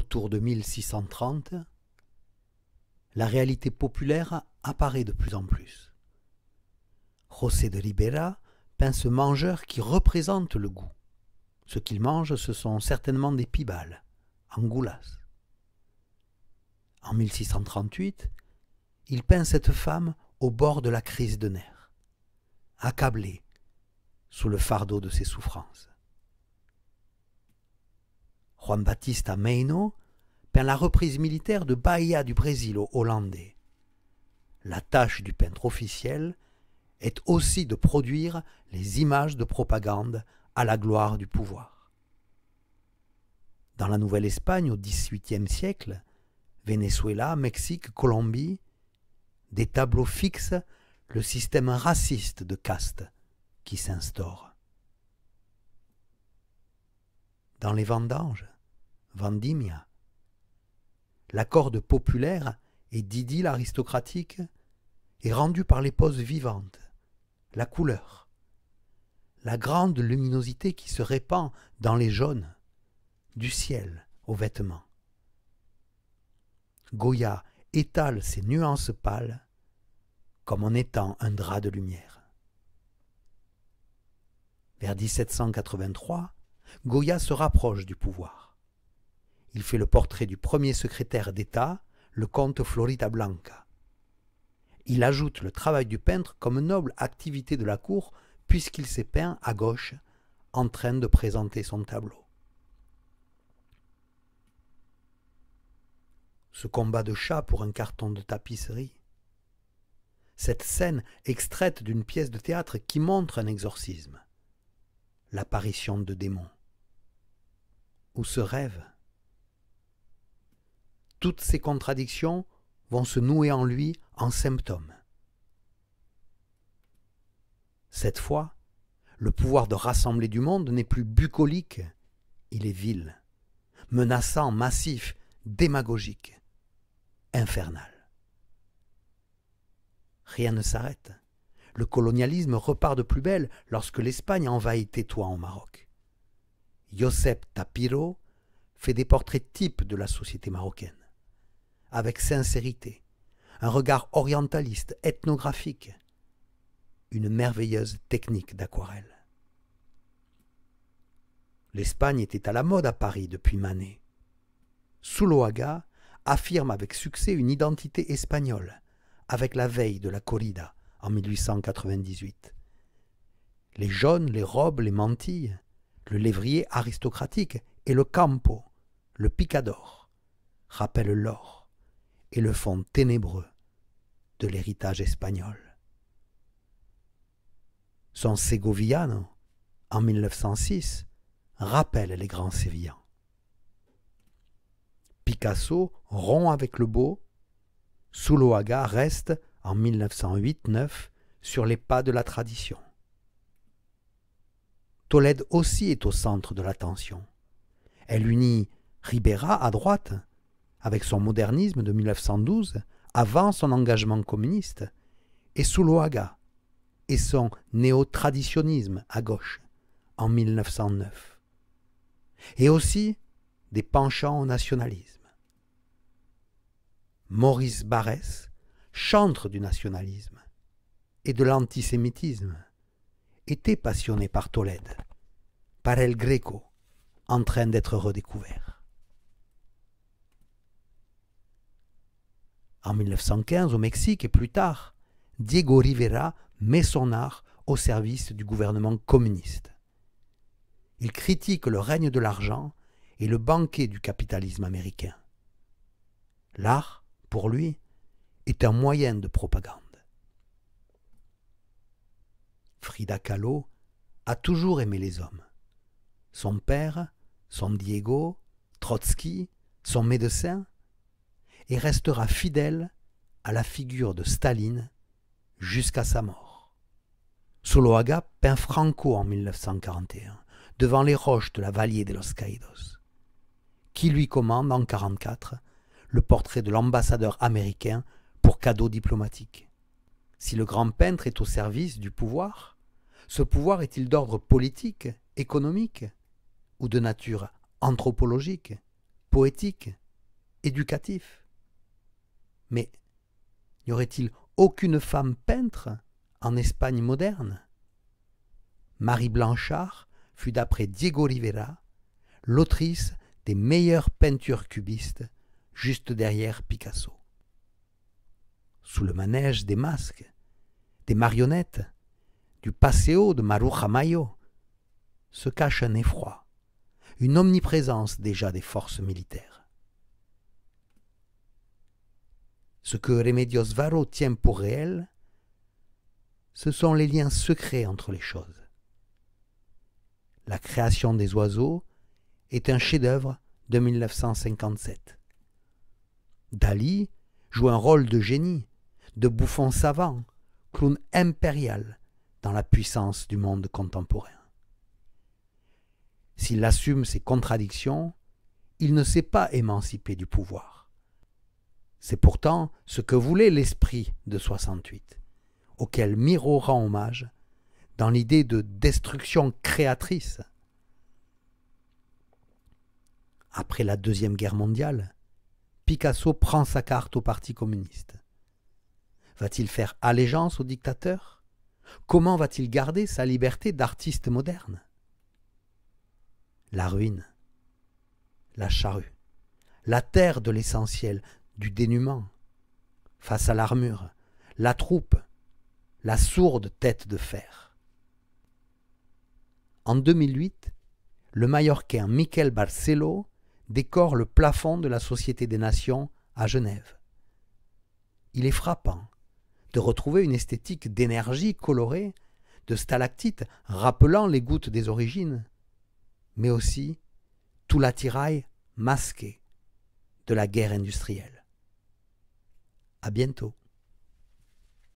autour de 1630, la réalité populaire apparaît de plus en plus. José de Ribera peint ce mangeur qui représente le goût. Ce qu'il mange, ce sont certainement des pibales, angoulas. En 1638, il peint cette femme au bord de la crise de nerfs, accablée sous le fardeau de ses souffrances. Juan Batista Meino peint la reprise militaire de Bahia du Brésil aux Hollandais. La tâche du peintre officiel est aussi de produire les images de propagande à la gloire du pouvoir. Dans la Nouvelle-Espagne au XVIIIe siècle, Venezuela, Mexique, Colombie, des tableaux fixent le système raciste de caste qui s'instaure. Dans les vendanges, Vendimia, la corde populaire et d'idylle aristocratique est rendue par les poses vivantes, la couleur, la grande luminosité qui se répand dans les jaunes, du ciel aux vêtements. Goya étale ses nuances pâles comme en étant un drap de lumière. Vers 1783, Goya se rapproche du pouvoir. Il fait le portrait du premier secrétaire d'État, le comte Floridablanca. Il ajoute le travail du peintre comme noble activité de la cour puisqu'il s'est peint à gauche en train de présenter son tableau. Ce combat de chat pour un carton de tapisserie, cette scène extraite d'une pièce de théâtre qui montre un exorcisme, l'apparition de démons, ou ce rêve. Toutes ces contradictions vont se nouer en lui en symptômes. Cette fois, le pouvoir de rassembler du monde n'est plus bucolique, il est vil, menaçant, massif, démagogique, infernal. Rien ne s'arrête. Le colonialisme repart de plus belle lorsque l'Espagne envahit Tétouan au Maroc. Josep Tapiro fait des portraits types de la société marocaine, avec sincérité, un regard orientaliste, ethnographique, une merveilleuse technique d'aquarelle. L'Espagne était à la mode à Paris depuis Manet. Zuloaga affirme avec succès une identité espagnole, avec la veille de la corrida en 1898. Les jaunes, les robes, les mantilles, le lévrier aristocratique et le campo, le picador, rappellent l'or et le fond ténébreux de l'héritage espagnol. Son Segovillano, en 1906, rappelle les grands sévillans. Picasso rompt avec le beau, Zuloaga reste, en 1908-9, sur les pas de la tradition. Tolède aussi est au centre de l'attention. Elle unit Ribera à droite, avec son modernisme de 1912, avant son engagement communiste, et Zuloaga et son néo-traditionnisme à gauche, en 1909. Et aussi des penchants au nationalisme. Maurice Barrès, chantre du nationalisme et de l'antisémitisme, était passionné par Tolède, par El Greco, en train d'être redécouvert. En 1915, au Mexique et plus tard, Diego Rivera met son art au service du gouvernement communiste. Il critique le règne de l'argent et le banquet du capitalisme américain. L'art, pour lui, est un moyen de propagande. Frida Kahlo a toujours aimé les hommes. Son père, son Diego, Trotsky, son médecin, et restera fidèle à la figure de Staline jusqu'à sa mort. Zuloaga peint Franco en 1941, devant les roches de la Valle de los Caídos, qui lui commande en 1944 le portrait de l'ambassadeur américain pour cadeau diplomatique. Si le grand peintre est au service du pouvoir, ce pouvoir est-il d'ordre politique, économique ou de nature anthropologique, poétique, éducatif. Mais n'y aurait-il aucune femme peintre en Espagne moderne? Marie Blanchard fut d'après Diego Rivera l'autrice des meilleures peintures cubistes, juste derrière Picasso. Sous le manège des masques, des marionnettes, du Paseo de Maruja Mayo, se cache un effroi, une omniprésence déjà des forces militaires. Ce que Remedios Varo tient pour réel, ce sont les liens secrets entre les choses. La création des oiseaux est un chef-d'œuvre de 1957. Dali joue un rôle de génie, de bouffon savant, clown impérial dans la puissance du monde contemporain. S'il assume ses contradictions, il ne s'est pas émancipé du pouvoir. C'est pourtant ce que voulait l'esprit de 68, auquel Miro rend hommage dans l'idée de destruction créatrice. Après la Deuxième Guerre mondiale, Picasso prend sa carte au Parti communiste. Va-t-il faire allégeance au dictateur? Comment va-t-il garder sa liberté d'artiste moderne? La ruine, la charrue, la terre de l'essentiel, du dénuement, face à l'armure, la troupe, la sourde tête de fer. En 2008, le Mallorquin Miquel Barceló décore le plafond de la Société des Nations à Genève. Il est frappant de retrouver une esthétique d'énergie colorée, de stalactites rappelant les gouttes des origines, mais aussi tout l'attirail masqué de la guerre industrielle. À bientôt.